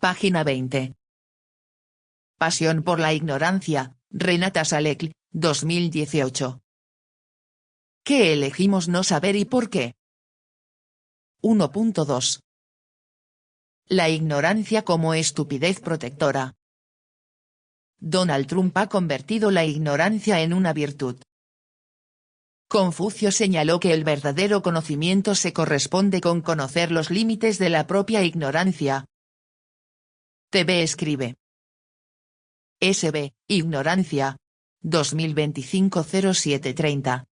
página 20. Pasión por la ignorancia, Renata Salekl, 2018. ¿Qué elegimos no saber y por qué? 1.2. La ignorancia como estupidez protectora. Donald Trump ha convertido la ignorancia en una virtud. Confucio señaló que el verdadero conocimiento se corresponde con conocer los límites de la propia ignorancia. TV escribe. SB, Ignorancia. 2025-07-30.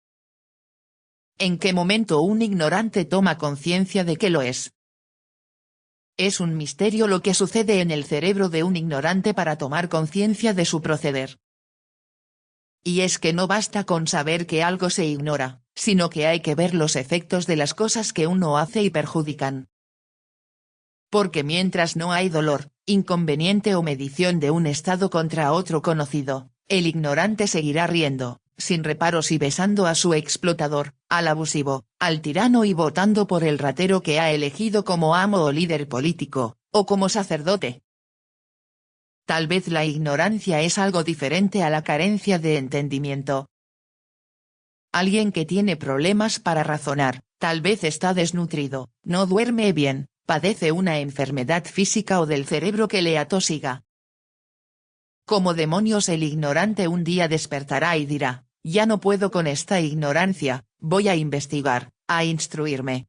¿En qué momento un ignorante toma conciencia de que lo es? Es un misterio lo que sucede en el cerebro de un ignorante para tomar conciencia de su proceder. Y es que no basta con saber que algo se ignora, sino que hay que ver los efectos de las cosas que uno hace y perjudican. Porque mientras no hay dolor, inconveniente o medición de un estado contra otro conocido, el ignorante seguirá riendo, sin reparos y besando a su explotador, al abusivo, al tirano y votando por el ratero que ha elegido como amo o líder político, o como sacerdote. Tal vez la ignorancia es algo diferente a la carencia de entendimiento. Alguien que tiene problemas para razonar, tal vez está desnutrido, no duerme bien, padece una enfermedad física o del cerebro que le atosiga. Como demonios el ignorante un día despertará y dirá, ya no puedo con esta ignorancia, voy a investigar, a instruirme.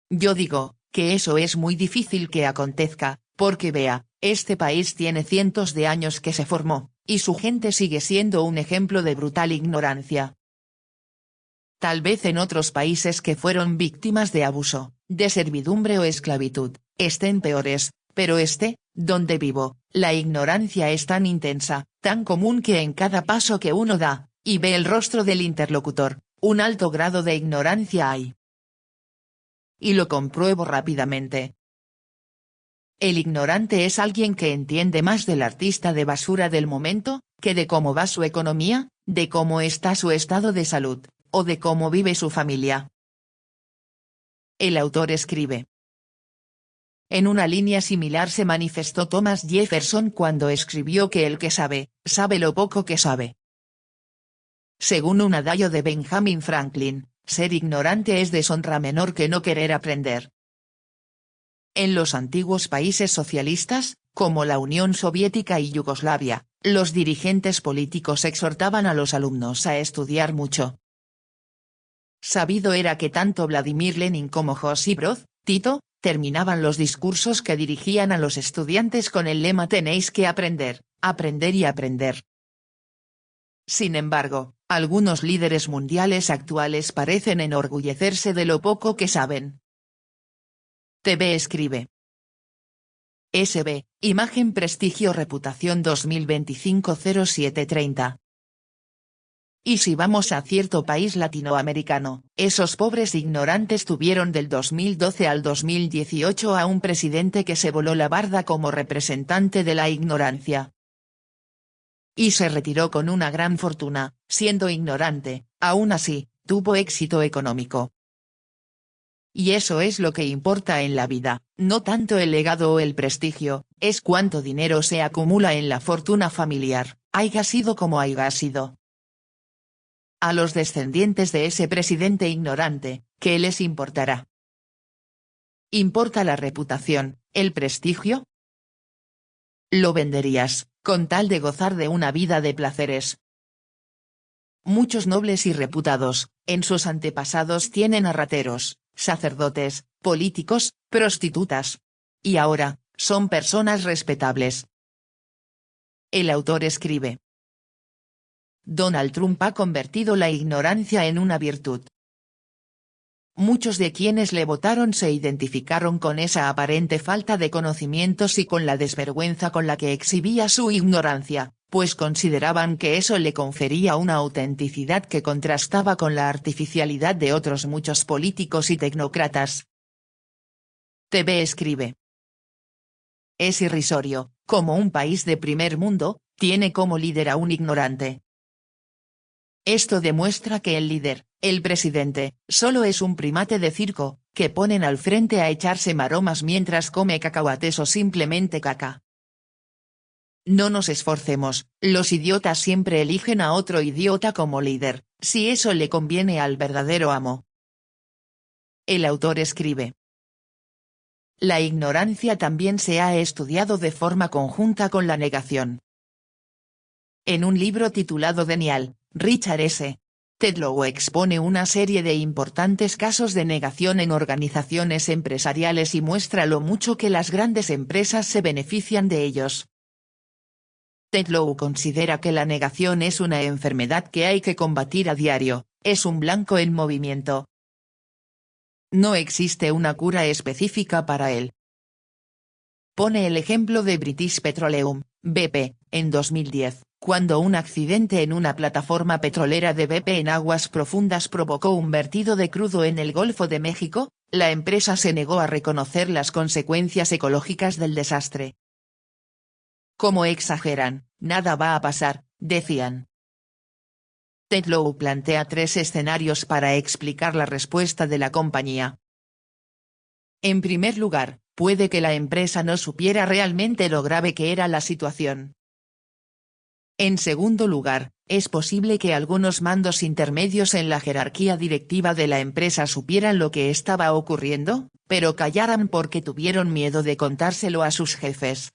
Yo digo, que eso es muy difícil que acontezca, porque vea, este país tiene cientos de años que se formó, y su gente sigue siendo un ejemplo de brutal ignorancia. Tal vez en otros países que fueron víctimas de abuso, de servidumbre o esclavitud, estén peores, pero donde vivo, la ignorancia es tan intensa, tan común que en cada paso que uno da, y ve el rostro del interlocutor, un alto grado de ignorancia hay. Y lo compruebo rápidamente. El ignorante es alguien que entiende más del artista de basura del momento, que de cómo va su economía, de cómo está su estado de salud, o de cómo vive su familia. El autor escribe. En una línea similar se manifestó Thomas Jefferson cuando escribió que el que sabe, sabe lo poco que sabe. Según un adagio de Benjamin Franklin, ser ignorante es deshonra menor que no querer aprender. En los antiguos países socialistas, como la Unión Soviética y Yugoslavia, los dirigentes políticos exhortaban a los alumnos a estudiar mucho. Sabido era que tanto Vladimir Lenin como Josip Broz Tito, terminaban los discursos que dirigían a los estudiantes con el lema tenéis que aprender, aprender y aprender. Sin embargo, algunos líderes mundiales actuales parecen enorgullecerse de lo poco que saben. TV escribe. SB, Imagen Prestigio Reputación 2025-07-30. Y si vamos a cierto país latinoamericano, esos pobres ignorantes tuvieron del 2012 al 2018 a un presidente que se voló la barda como representante de la ignorancia. Y se retiró con una gran fortuna, siendo ignorante, aún así, tuvo éxito económico. Y eso es lo que importa en la vida, no tanto el legado o el prestigio, es cuánto dinero se acumula en la fortuna familiar, haya sido como haya sido. A los descendientes de ese presidente ignorante, ¿qué les importará? ¿Importa la reputación, el prestigio? Lo venderías, con tal de gozar de una vida de placeres. Muchos nobles y reputados, en sus antepasados tienen a rateros, sacerdotes, políticos, prostitutas. Y ahora, son personas respetables. El autor escribe. Donald Trump ha convertido la ignorancia en una virtud. Muchos de quienes le votaron se identificaron con esa aparente falta de conocimientos y con la desvergüenza con la que exhibía su ignorancia, pues consideraban que eso le confería una autenticidad que contrastaba con la artificialidad de otros muchos políticos y tecnócratas. TV escribe. Es irrisorio, como un país de primer mundo, tiene como líder a un ignorante. Esto demuestra que el líder, el presidente, solo es un primate de circo, que ponen al frente a echarse maromas mientras come cacahuates o simplemente caca. No nos esforcemos, los idiotas siempre eligen a otro idiota como líder, si eso le conviene al verdadero amo. El autor escribe: la ignorancia también se ha estudiado de forma conjunta con la negación. En un libro titulado Denial, Richard S. Tetlow expone una serie de importantes casos de negación en organizaciones empresariales y muestra lo mucho que las grandes empresas se benefician de ellos. Tetlow considera que la negación es una enfermedad que hay que combatir a diario, es un blanco en movimiento. No existe una cura específica para él. Pone el ejemplo de British Petroleum, BP, en 2010. Cuando un accidente en una plataforma petrolera de BP en aguas profundas provocó un vertido de crudo en el Golfo de México, la empresa se negó a reconocer las consecuencias ecológicas del desastre. «¿Cómo exageran? Nada va a pasar», decían. Tetlow plantea 3 escenarios para explicar la respuesta de la compañía. En primer lugar, puede que la empresa no supiera realmente lo grave que era la situación. En segundo lugar, es posible que algunos mandos intermedios en la jerarquía directiva de la empresa supieran lo que estaba ocurriendo, pero callaran porque tuvieron miedo de contárselo a sus jefes.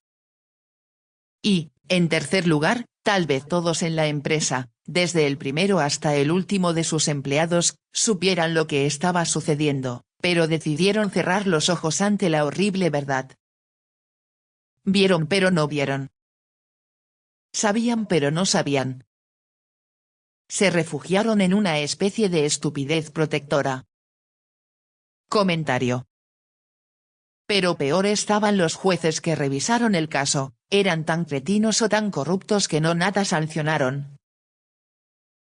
Y, en tercer lugar, tal vez todos en la empresa, desde el primero hasta el último de sus empleados, supieran lo que estaba sucediendo, pero decidieron cerrar los ojos ante la horrible verdad. Vieron pero no vieron. Sabían pero no sabían. Se refugiaron en una especie de estupidez protectora. Comentario. Pero peor estaban los jueces que revisaron el caso, eran tan cretinos o tan corruptos que no nada sancionaron.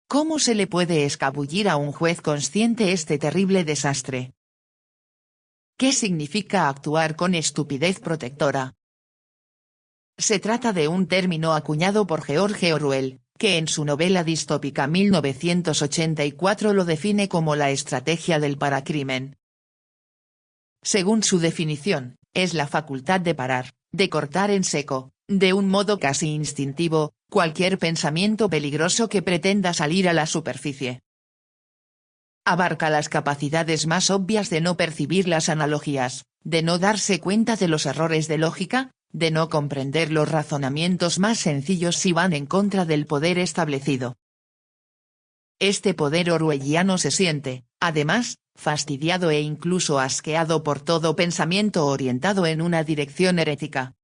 ¿Cómo se le puede escabullir a un juez consciente este terrible desastre? ¿Qué significa actuar con estupidez protectora? Se trata de un término acuñado por George Orwell, que en su novela distópica 1984 lo define como la estrategia del paracrimen. Según su definición, es la facultad de parar, de cortar en seco, de un modo casi instintivo, cualquier pensamiento peligroso que pretenda salir a la superficie. Abarca las capacidades más obvias de no percibir las analogías, de no darse cuenta de los errores de lógica, de no comprender los razonamientos más sencillos si van en contra del poder establecido. Este poder orwelliano se siente, además, fastidiado e incluso asqueado por todo pensamiento orientado en una dirección herética.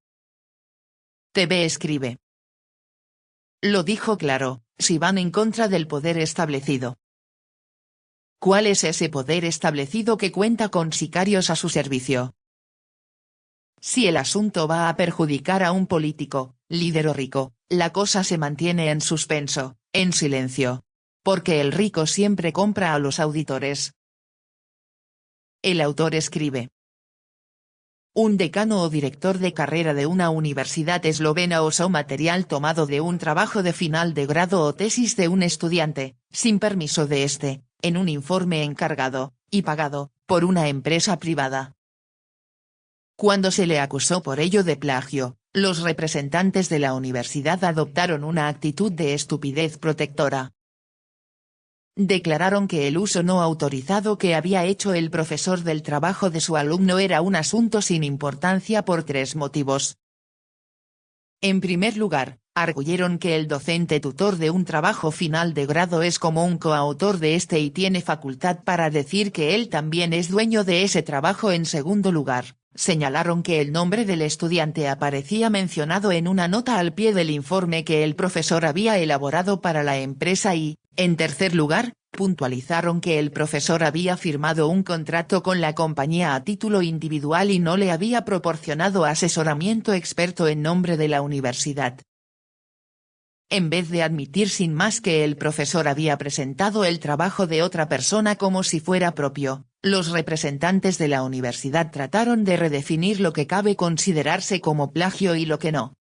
TV escribe. Lo dijo claro, si van en contra del poder establecido. ¿Cuál es ese poder establecido que cuenta con sicarios a su servicio? Si el asunto va a perjudicar a un político, líder o rico, la cosa se mantiene en suspenso, en silencio. Porque el rico siempre compra a los auditores. El autor escribe. Un decano o director de carrera de una universidad eslovena usó material tomado de un trabajo de final de grado o tesis de un estudiante, sin permiso de este, en un informe encargado, y pagado, por una empresa privada. Cuando se le acusó por ello de plagio, los representantes de la universidad adoptaron una actitud de estupidez protectora. Declararon que el uso no autorizado que había hecho el profesor del trabajo de su alumno era un asunto sin importancia por 3 motivos. En primer lugar, arguyeron que el docente tutor de un trabajo final de grado es como un coautor de este y tiene facultad para decir que él también es dueño de ese trabajo. En segundo lugar, señalaron que el nombre del estudiante aparecía mencionado en una nota al pie del informe que el profesor había elaborado para la empresa y, en tercer lugar, puntualizaron que el profesor había firmado un contrato con la compañía a título individual y no le había proporcionado asesoramiento experto en nombre de la universidad. En vez de admitir sin más que el profesor había presentado el trabajo de otra persona como si fuera propio, los representantes de la universidad trataron de redefinir lo que cabe considerarse como plagio y lo que no.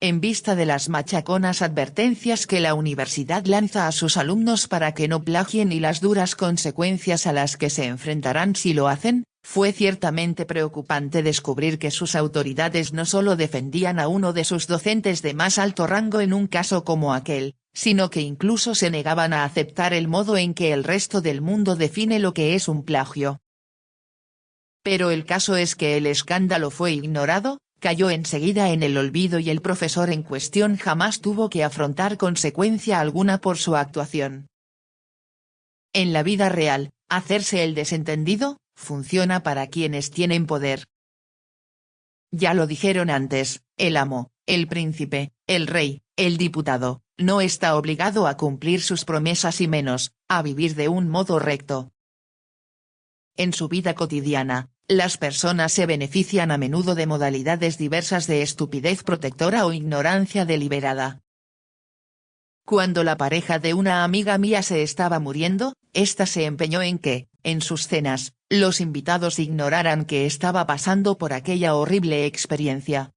En vista de las machaconas advertencias que la universidad lanza a sus alumnos para que no plagien y las duras consecuencias a las que se enfrentarán si lo hacen, fue ciertamente preocupante descubrir que sus autoridades no solo defendían a uno de sus docentes de más alto rango en un caso como aquel, sino que incluso se negaban a aceptar el modo en que el resto del mundo define lo que es un plagio. Pero el caso es que el escándalo fue ignorado, cayó enseguida en el olvido y el profesor en cuestión jamás tuvo que afrontar consecuencia alguna por su actuación. En la vida real, hacerse el desentendido, funciona para quienes tienen poder. Ya lo dijeron antes, el amo, el príncipe, el rey, el diputado, no está obligado a cumplir sus promesas y menos, a vivir de un modo recto. En su vida cotidiana, las personas se benefician a menudo de modalidades diversas de estupidez protectora o ignorancia deliberada. Cuando la pareja de una amiga mía se estaba muriendo, ésta se empeñó en que, en sus cenas, los invitados ignoraran que estaba pasando por aquella horrible experiencia.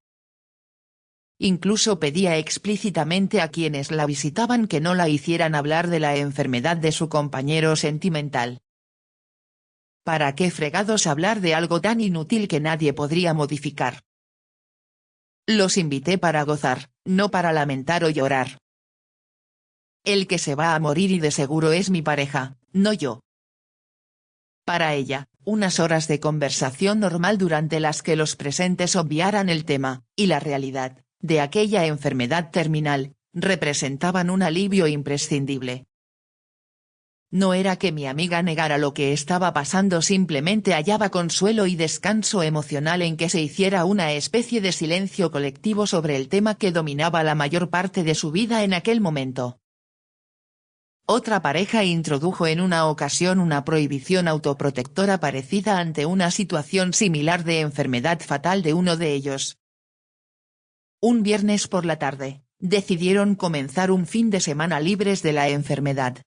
Incluso pedía explícitamente a quienes la visitaban que no la hicieran hablar de la enfermedad de su compañero sentimental. ¿Para qué fregados hablar de algo tan inútil que nadie podría modificar? Los invité para gozar, no para lamentar o llorar. El que se va a morir y de seguro es mi pareja, no yo. Para ella, unas horas de conversación normal durante las que los presentes obviaran el tema, y la realidad, de aquella enfermedad terminal, representaban un alivio imprescindible. No era que mi amiga negara lo que estaba pasando, simplemente hallaba consuelo y descanso emocional en que se hiciera una especie de silencio colectivo sobre el tema que dominaba la mayor parte de su vida en aquel momento. Otra pareja introdujo en una ocasión una prohibición autoprotectora parecida ante una situación similar de enfermedad fatal de uno de ellos. Un viernes por la tarde, decidieron comenzar un fin de semana libres de la enfermedad.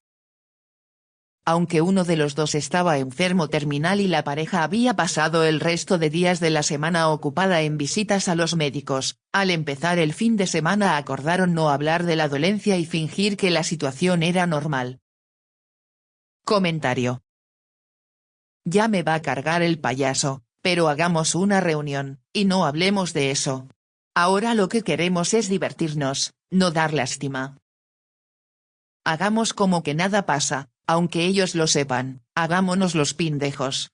Aunque uno de los dos estaba enfermo terminal y la pareja había pasado el resto de días de la semana ocupada en visitas a los médicos, al empezar el fin de semana acordaron no hablar de la dolencia y fingir que la situación era normal. Comentario. Ya me va a cargar el payaso, pero hagamos una reunión, y no hablemos de eso. Ahora lo que queremos es divertirnos, no dar lástima. Hagamos como que nada pasa. Aunque ellos lo sepan, hagámonos los pendejos.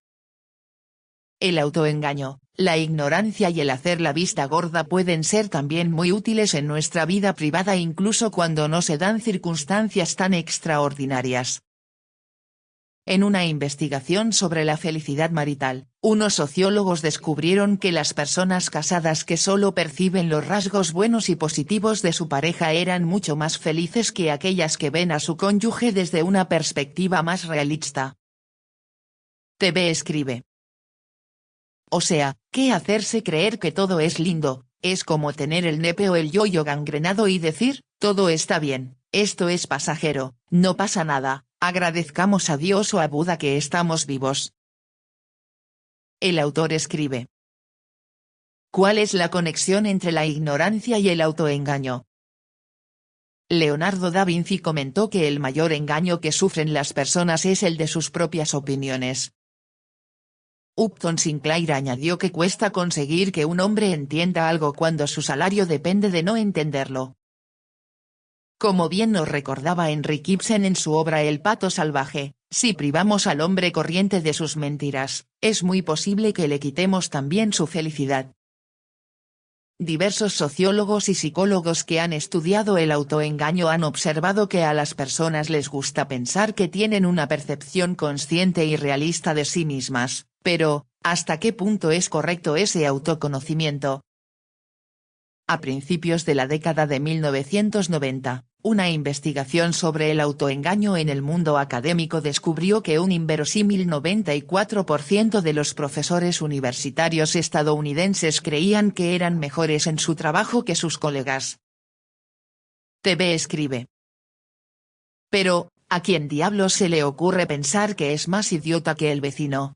El autoengaño, la ignorancia y el hacer la vista gorda pueden ser también muy útiles en nuestra vida privada incluso cuando no se dan circunstancias tan extraordinarias. En una investigación sobre la felicidad marital, unos sociólogos descubrieron que las personas casadas que solo perciben los rasgos buenos y positivos de su pareja eran mucho más felices que aquellas que ven a su cónyuge desde una perspectiva más realista. TV escribe. O sea, ¿qué hacerse creer que todo es lindo? Es como tener el nepe o el yoyo gangrenado y decir, todo está bien, esto es pasajero, no pasa nada. Agradezcamos a Dios o a Buda que estamos vivos. El autor escribe. ¿Cuál es la conexión entre la ignorancia y el autoengaño? Leonardo da Vinci comentó que el mayor engaño que sufren las personas es el de sus propias opiniones. Upton Sinclair añadió que cuesta conseguir que un hombre entienda algo cuando su salario depende de no entenderlo. Como bien nos recordaba Henrik Ibsen en su obra El pato salvaje, si privamos al hombre corriente de sus mentiras, es muy posible que le quitemos también su felicidad. Diversos sociólogos y psicólogos que han estudiado el autoengaño han observado que a las personas les gusta pensar que tienen una percepción consciente y realista de sí mismas, pero, ¿hasta qué punto es correcto ese autoconocimiento? A principios de la década de 1990, una investigación sobre el autoengaño en el mundo académico descubrió que un inverosímil 94% de los profesores universitarios estadounidenses creían que eran mejores en su trabajo que sus colegas. TV escribe. Pero, ¿a quién diablos se le ocurre pensar que es más idiota que el vecino?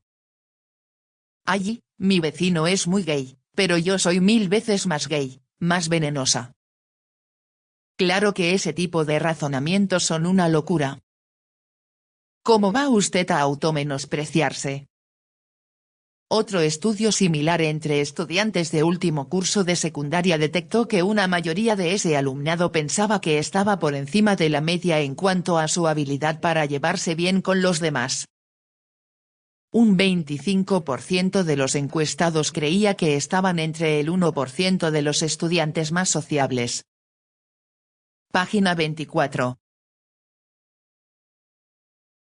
Allí, mi vecino es muy gay, pero yo soy 1000 veces más gay, más venenosa. Claro que ese tipo de razonamientos son una locura. ¿Cómo va usted a automenospreciarse? Otro estudio similar entre estudiantes de último curso de secundaria detectó que una mayoría de ese alumnado pensaba que estaba por encima de la media en cuanto a su habilidad para llevarse bien con los demás. Un 25% de los encuestados creía que estaban entre el 1% de los estudiantes más sociables. Página 24.